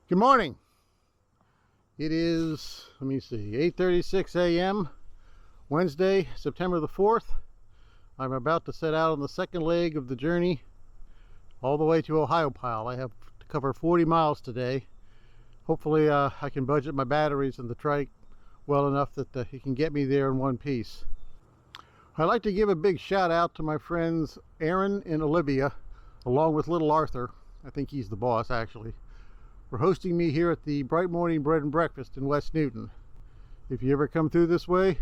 Good morning. It is, let me see, 8:36 a.m. Wednesday, September the 4th. I'm about to set out on the second leg of the journey all the way to Ohiopyle. I have to cover 40 miles today. Hopefully I can budget my batteries in the trike well enough that it can get me there in one piece. I'd like to give a big shout out to my friends Aaron and Olivia, along with little Arthur. I think he's the boss actually, for hosting me here at the Bright Morning Bread and Breakfast in West Newton. If you ever come through this way,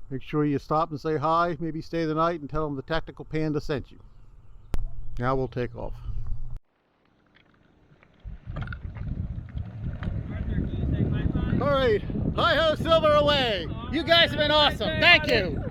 make sure you stop and say hi, maybe stay the night and tell them the Tactical Panda sent you. Now we'll take off. All right, hi-ho, silver away. You guys have been awesome. Thank you.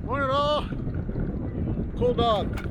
Morning all. Cool dog.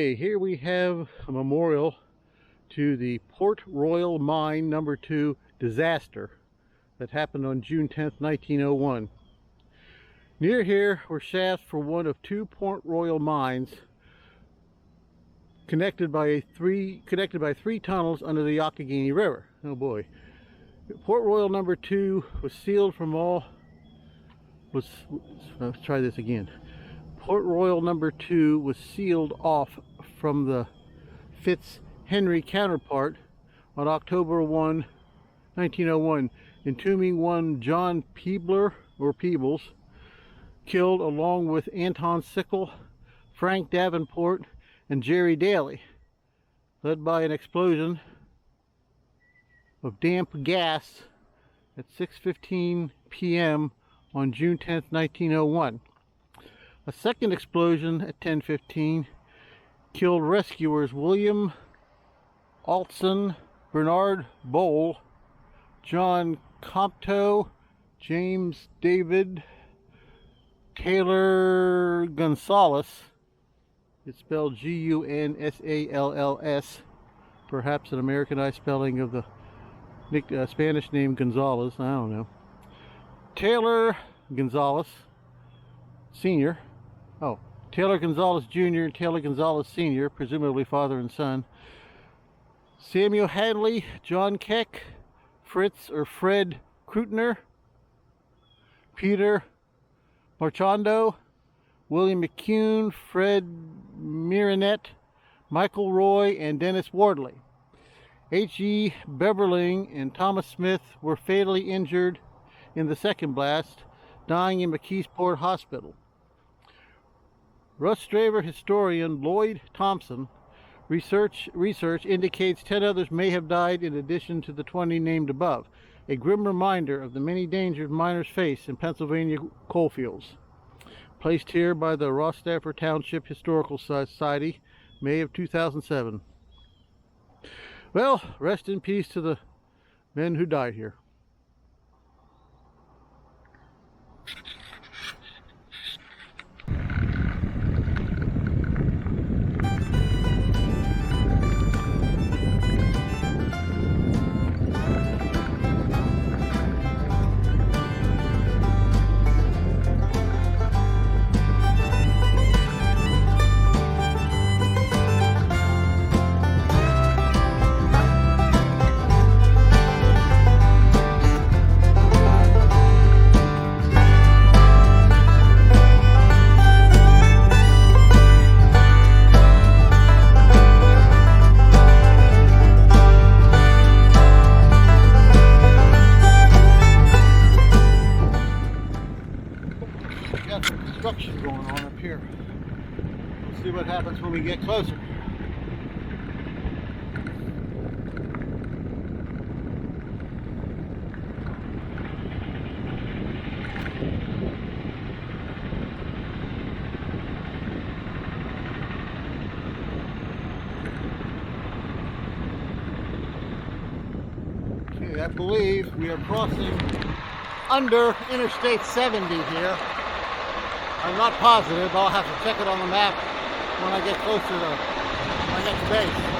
Okay, here we have a memorial to the Port Royal Mine No. 2 disaster that happened on June 10th, 1901. Near here were shafts for one of two Port Royal mines connected by three tunnels under the Allegheny River. Oh boy. Port Royal No. 2 was sealed from all... let's try this again. Port Royal No. 2 was sealed off from the Fitzhenry counterpart on October 1, 1901, entombing one John Peebles, killed along with Anton Sickle, Frank Davenport, and Jerry Daly, led by an explosion of damp gas at 6:15 p.m. on June 10, 1901. A second explosion at 10:15 killed rescuers William Altson, Bernard Bowl, John Compto, James David, Taylor Gonzalez. It's spelled G-U-N-S-A-L-L-S, perhaps an Americanized spelling of the Spanish name Gonzalez, I don't know. Taylor Gonzalez Sr., Taylor Gonzalez Jr. and Taylor Gonzalez Sr., presumably father and son. Samuel Hadley, John Keck, Fritz or Fred Kreutner, Peter Marchando, William McCune, Fred Mironette, Michael Roy, and Dennis Wardley. H.E. Beverling and Thomas Smith were fatally injured in the second blast, dying in McKeesport Hospital. Rostraver historian Lloyd Thompson research indicates 10 others may have died in addition to the 20 named above, a grim reminder of the many dangers miners face in Pennsylvania coalfields. Placed here by the Rostraver Township Historical Society, May of 2007. Well, rest in peace to the men who died here. Construction going on up here. We'll see what happens when we get closer. Okay, I believe we are crossing under Interstate 70 here. I'm not positive. I'll have to check it on the map when I get closer to my next base.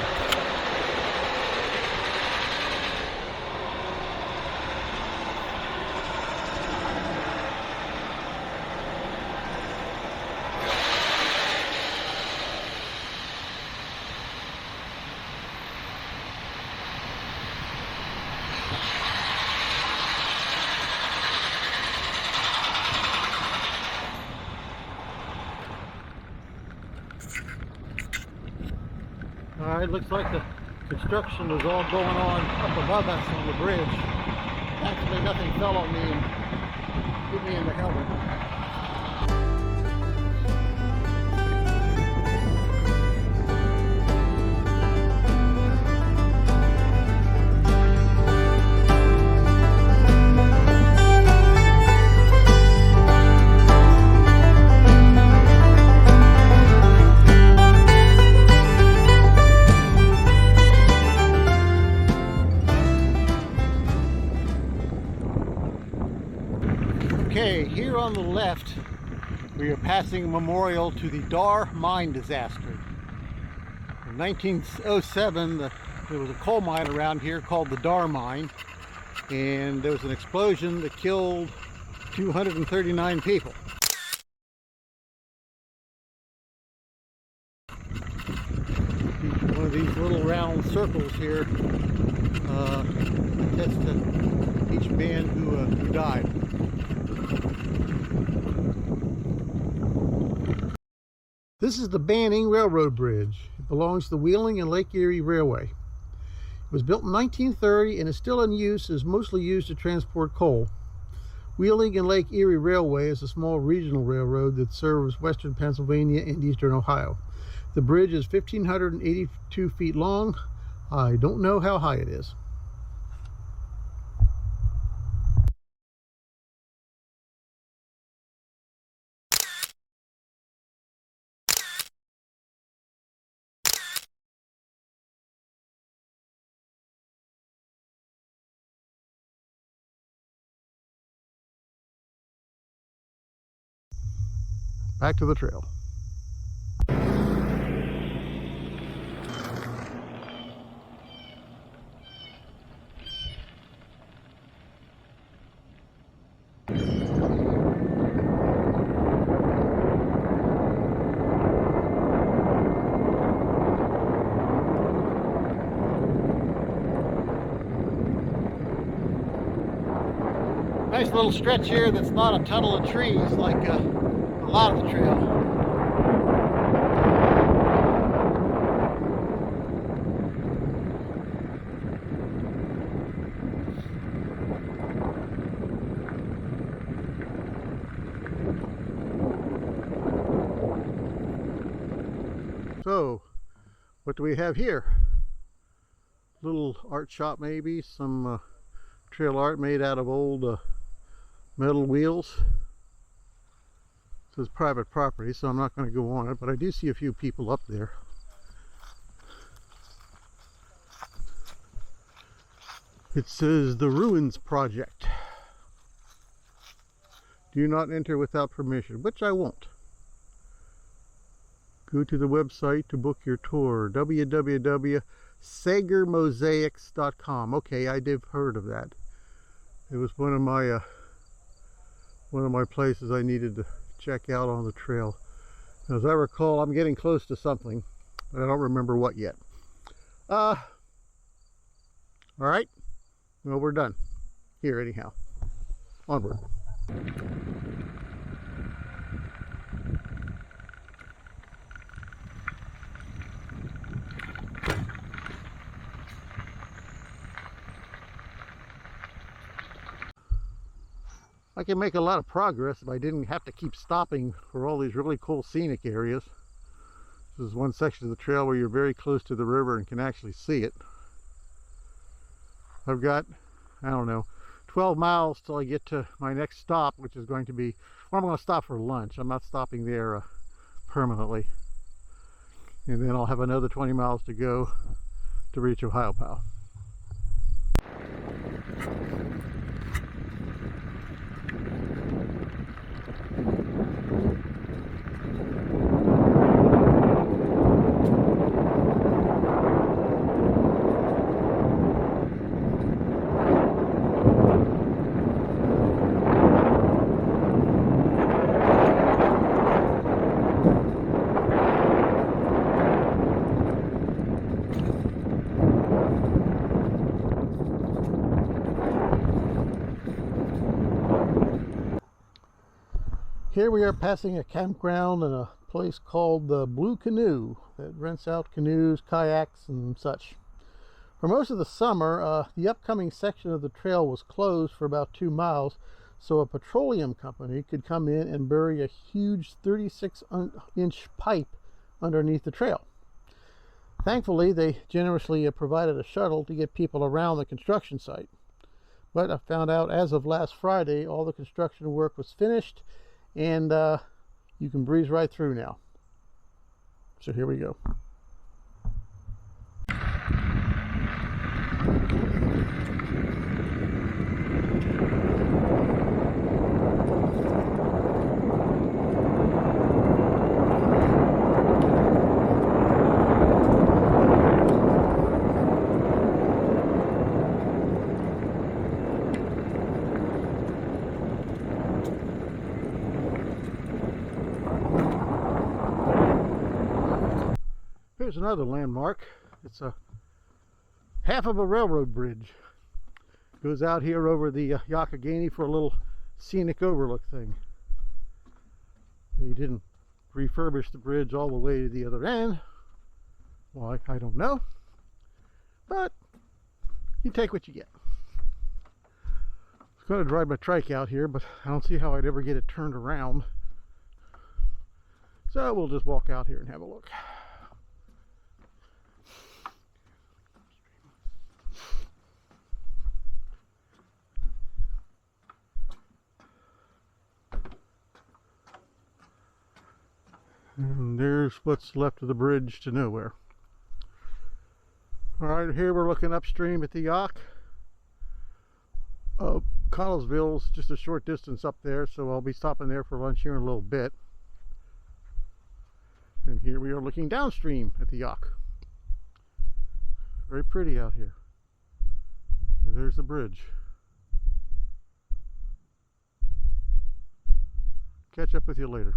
Alright, looks like the construction is all going on up above us on the bridge. Actually, nothing fell on me and hit me in the helmet. Okay, here on the left, we are passing a memorial to the Dar mine disaster. 1907, there was a coal mine around here called the Dar Mine, and there was an explosion that killed 239 people. One of these little round circles here attests to each man who died. This is the Banning Railroad Bridge. It belongs to the Wheeling and Lake Erie Railway. It was built in 1930 and is still in use, is mostly used to transport coal. Wheeling and Lake Erie Railway is a small regional railroad that serves western Pennsylvania and eastern Ohio. The bridge is 1,582 feet long. I don't know how high it is. Back to the trail. Nice little stretch here that's not a tunnel of trees like a lot of the trail. So, what do we have here? Little art shop maybe, some trail art made out of old metal wheels. This is private property, so I'm not going to go on it, but I do see a few people up there. It says the Ruins Project. Do not enter without permission, which I won't. Go to the website to book your tour, www.sagermosaics.com. Okay, I did heard of that. It was one of my places I needed to check out on the trail. As I recall, I'm getting close to something, but I don't remember what yet. All right, well, we're done here anyhow. Onward. I can make a lot of progress if I didn't have to keep stopping for all these really cool scenic areas. This is one section of the trail where you're very close to the river and can actually see it. I've got, I don't know, 12 miles till I get to my next stop, which is going to be, well, I'm going to stop for lunch. I'm not stopping there permanently. And then I'll have another 20 miles to go to reach Ohiopyle. Here we are passing a campground and a place called the Blue Canoe that rents out canoes, kayaks, and such. For most of the summer, the upcoming section of the trail was closed for about 2 miles, so a petroleum company could come in and bury a huge 36-inch pipe underneath the trail. Thankfully, they generously provided a shuttle to get people around the construction site. But I found out as of last Friday, all the construction work was finished, and you can breeze right through now. So here we go. Here's another landmark. It's a half of a railroad bridge. Goes out here over the Allegheny for a little scenic overlook thing. They didn't refurbish the bridge all the way to the other end. Why, I don't know. But you take what you get. I was going to drive my trike out here, but I don't see how I'd ever get it turned around. So we'll just walk out here and have a look. And there's what's left of the bridge to nowhere. Alright, here we're looking upstream at the Yacht. Connellsville's just a short distance up there, so I'll be stopping there for lunch here in a little bit. And here we are looking downstream at the Yacht. Very pretty out here. And there's the bridge. Catch up with you later.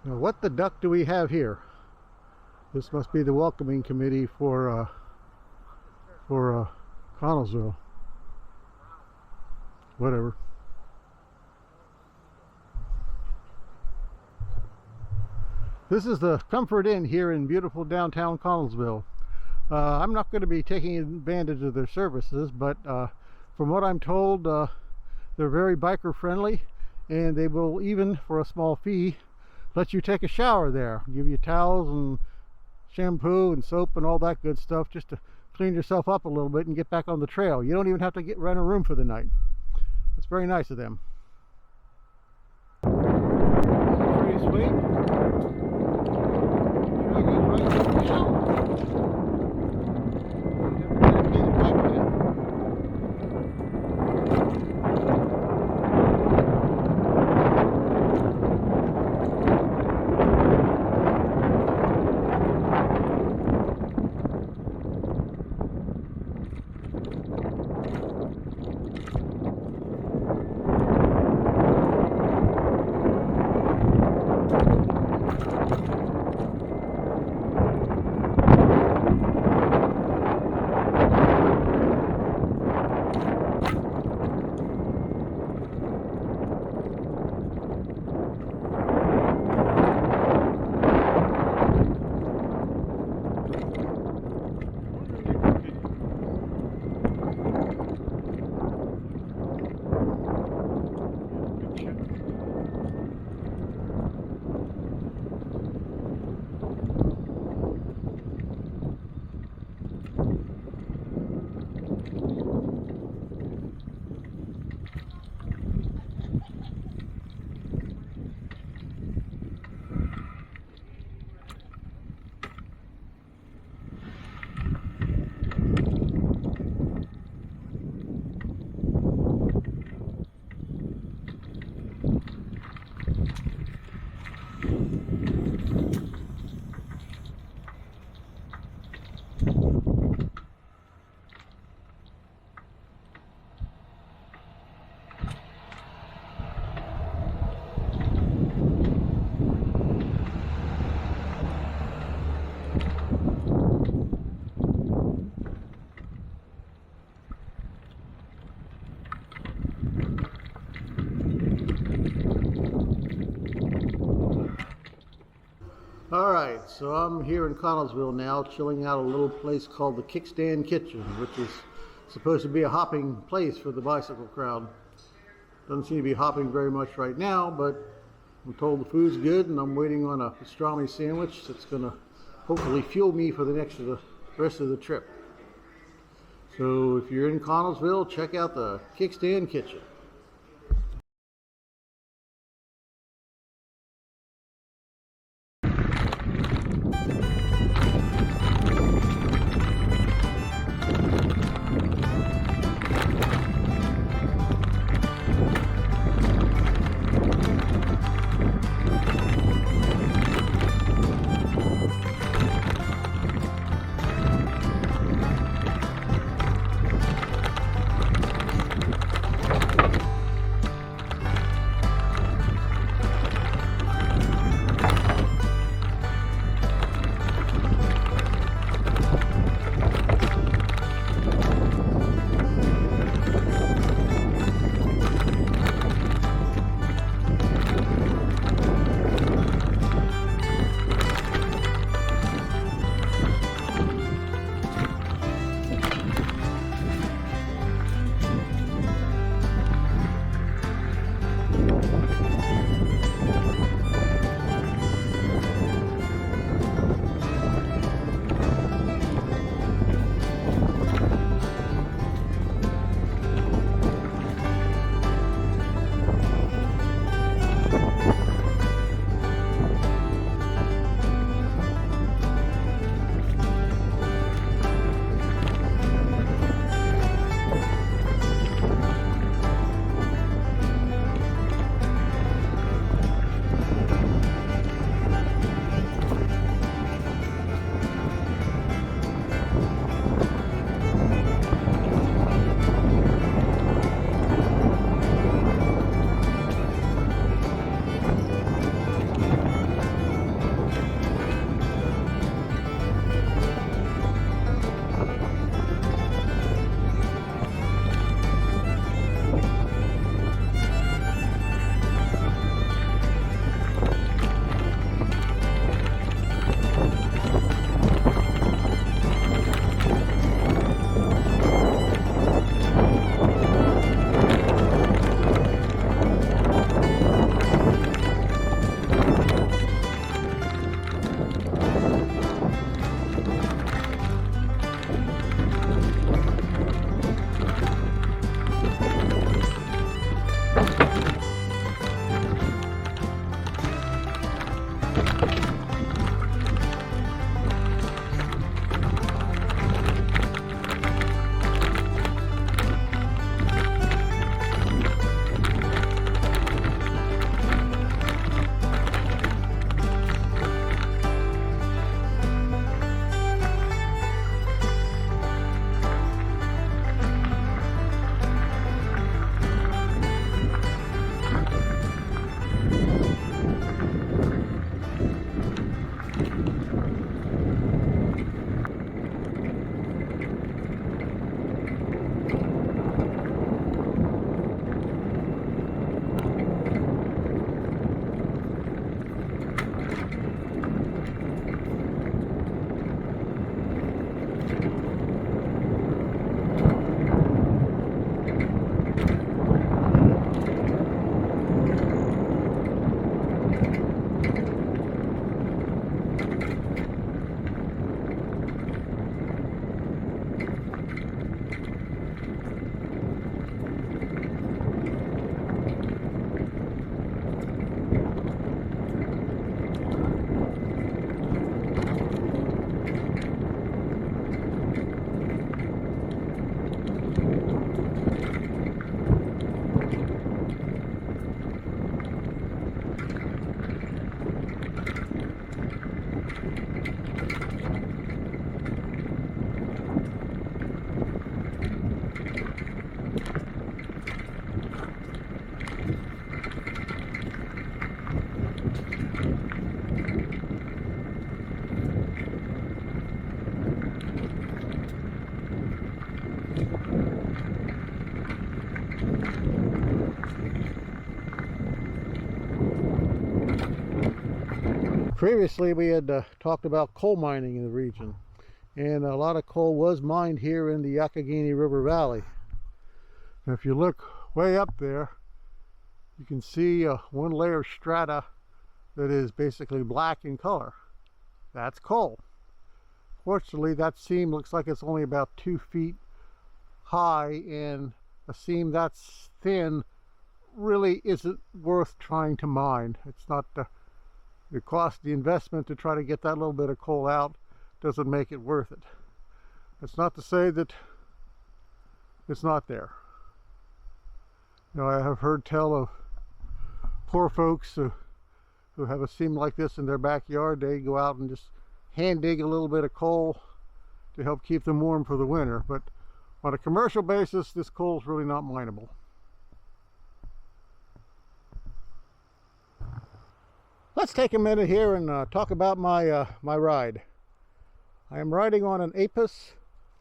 Now, what the duck do we have here? This must be the welcoming committee for Connellsville. Whatever. This is the Comfort Inn here in beautiful downtown Connellsville. I'm not going to be taking advantage of their services, but from what I'm told, they're very biker friendly, and they will even, for a small fee, let you take a shower there. Give you towels and shampoo and soap and all that good stuff just to clean yourself up a little bit and get back on the trail. You don't even have to rent a room for the night. It's very nice of them. Pretty sweet. So I'm here in Connellsville now, chilling out at a little place called the Kickstand Kitchen, which is supposed to be a hopping place for the bicycle crowd. Doesn't seem to be hopping very much right now, but I'm told the food's good, and I'm waiting on a pastrami sandwich that's going to hopefully fuel me for the rest of the trip. So if you're in Connellsville, check out the Kickstand Kitchen. Previously we had talked about coal mining in the region, and a lot of coal was mined here in the Allegheny River Valley. And if you look way up there, you can see one layer of strata that is basically black in color. That's coal. Fortunately, that seam looks like it's only about 2 feet high, and a seam that's thin really isn't worth trying to mine. It's not the cost, the investment to try to get that little bit of coal out doesn't make it worth it. That's not to say that it's not there. You know, I have heard tell of poor folks who have a seam like this in their backyard. They go out and just hand dig a little bit of coal to help keep them warm for the winter. But on a commercial basis, this coal is really not mineable. Let's take a minute here and talk about my my ride. I am riding on an APIS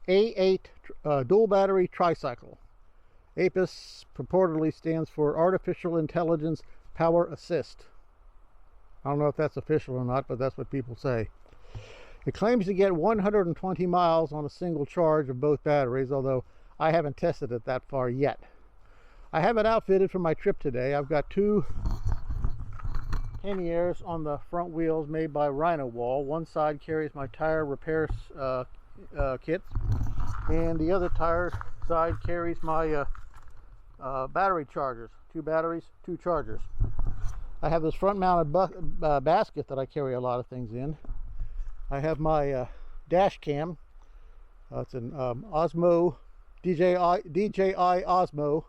A8 dual battery tricycle. APIS purportedly stands for Artificial Intelligence Power Assist. I don't know if that's official or not, but that's what people say. It claims to get 120 miles on a single charge of both batteries, although I haven't tested it that far yet. I have it outfitted for my trip today. I've got 2 panniers on the front wheels made by Rhino Wall. One side carries my tire repair kit, and the other tire side carries my battery chargers. 2 batteries, 2 chargers. I have this front mounted basket that I carry a lot of things in. I have my dash cam. It's an Osmo DJI Osmo.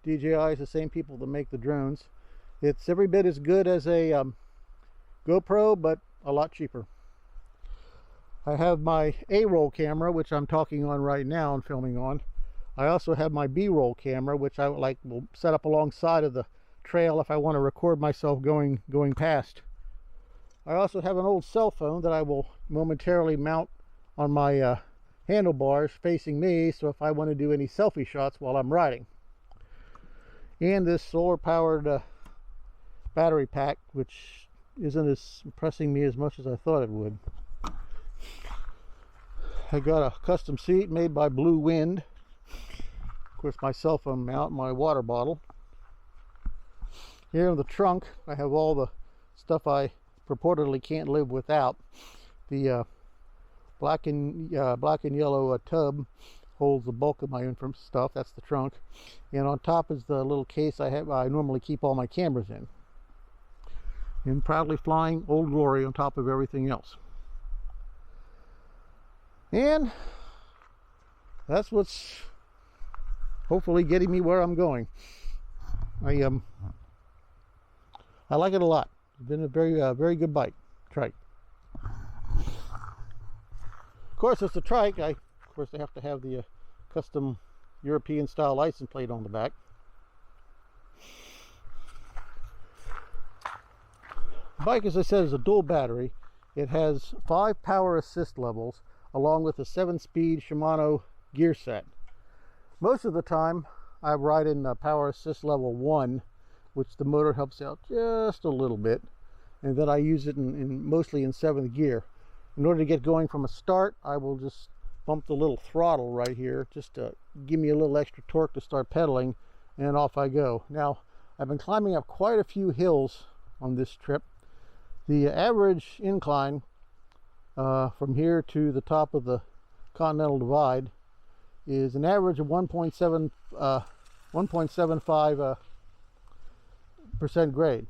DJI is the same people that make the drones. It's every bit as good as a GoPro, but a lot cheaper. I have my A-roll camera, which I'm talking on right now and filming on. I also have my B-roll camera, which I will set up alongside of the trail if I want to record myself going past. I also have an old cell phone that I will momentarily mount on my handlebars facing me, so if I want to do any selfie shots while I'm riding. And this solar powered battery pack, which isn't as impressing me as much as I thought it would. I got a custom seat made by Blue Wind. Of course, my cell phone mount, my water bottle. Here in the trunk, I have all the stuff I purportedly can't live without. The black and yellow tub holds the bulk of my stuff. That's the trunk. And on top is the little case I normally keep all my cameras in. And proudly flying Old Glory on top of everything else. And that's what's hopefully getting me where I'm going. I like it a lot. It's been a very good bike, trike. Of course, it's a trike. Of course, they have to have the custom European style license plate on the back. The bike, as I said, is a dual battery. It has 5 power assist levels along with a 7-speed Shimano gear set. Most of the time I ride in power assist level 1, which the motor helps out just a little bit, and then I use it mostly in 7th gear. In order to get going from a start, I will just bump the little throttle right here just to give me a little extra torque to start pedaling, and off I go. Now, I've been climbing up quite a few hills on this trip. The average incline from here to the top of the Continental Divide is an average of 1.75% grade.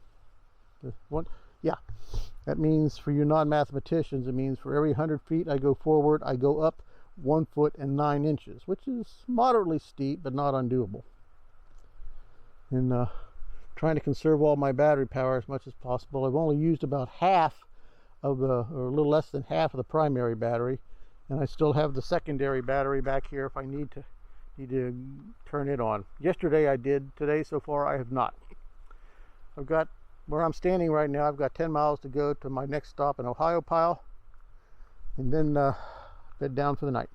That means, for you non-mathematicians, it means for every 100 feet I go forward, I go up 1 foot and 9 inches, which is moderately steep but not undoable. And trying to conserve all my battery power as much as possible. I've only used about half of or a little less than half of the primary battery, and I still have the secondary battery back here if I need to turn it on. Yesterday I did. Today so far I have not. I've got, where I'm standing right now, I've got 10 miles to go to my next stop in Ohiopyle, and then bed down for the night.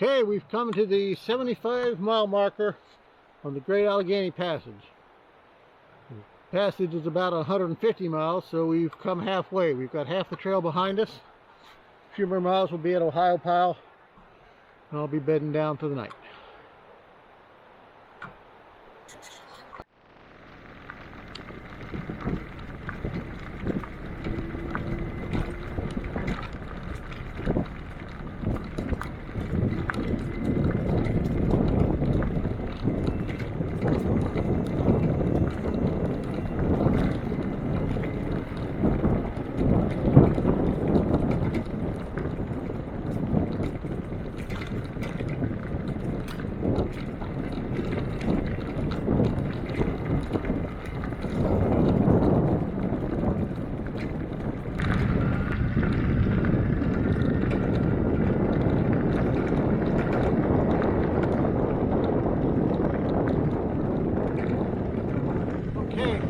Okay, we've come to the 75-mile marker on the Great Allegheny Passage. Passage is about 150 miles, so we've come halfway. We've got half the trail behind us. A few more miles we'll be at Ohiopyle, and I'll be bedding down for the night.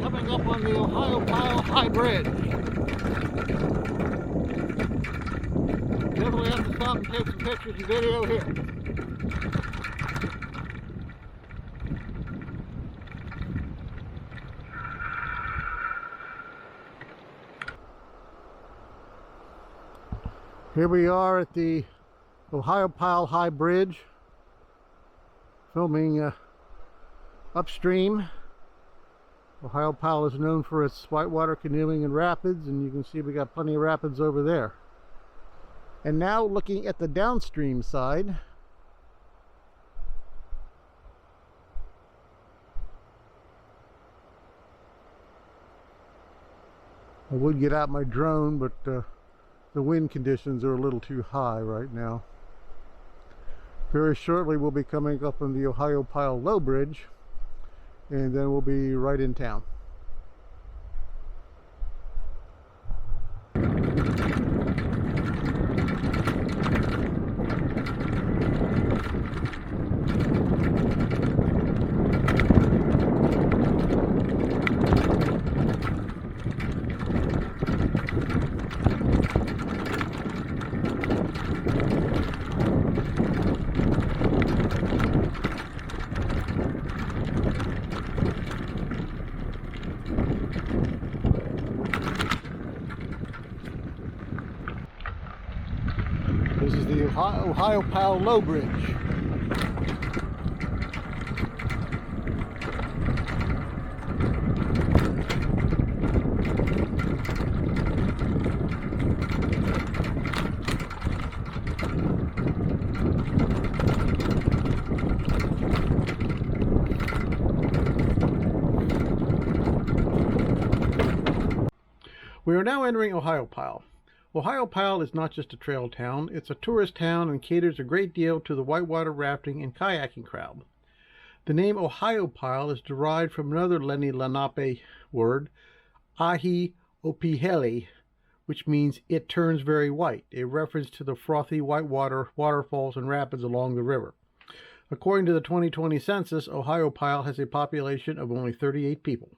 Coming up on the Ohiopyle High Bridge. Definitely have to stop and take some pictures and video here. Here we are at the Ohiopyle High Bridge, filming upstream. Ohiopyle is known for its whitewater canoeing and rapids, and you can see we got plenty of rapids over there. And now looking at the downstream side, I would get out my drone, but the wind conditions are a little too high right now. Very shortly we'll be coming up on the Ohiopyle Low Bridge, and then we'll be right in town. This is the Ohiopyle Low Bridge. We are now entering Ohiopyle. Ohiopyle is not just a trail town, it's a tourist town and caters a great deal to the whitewater rafting and kayaking crowd. The name Ohiopyle is derived from another Lenni Lenape word, Ohiopyle, which means it turns very white, a reference to the frothy whitewater waterfalls and rapids along the river. According to the 2020 census, Ohiopyle has a population of only 38 people.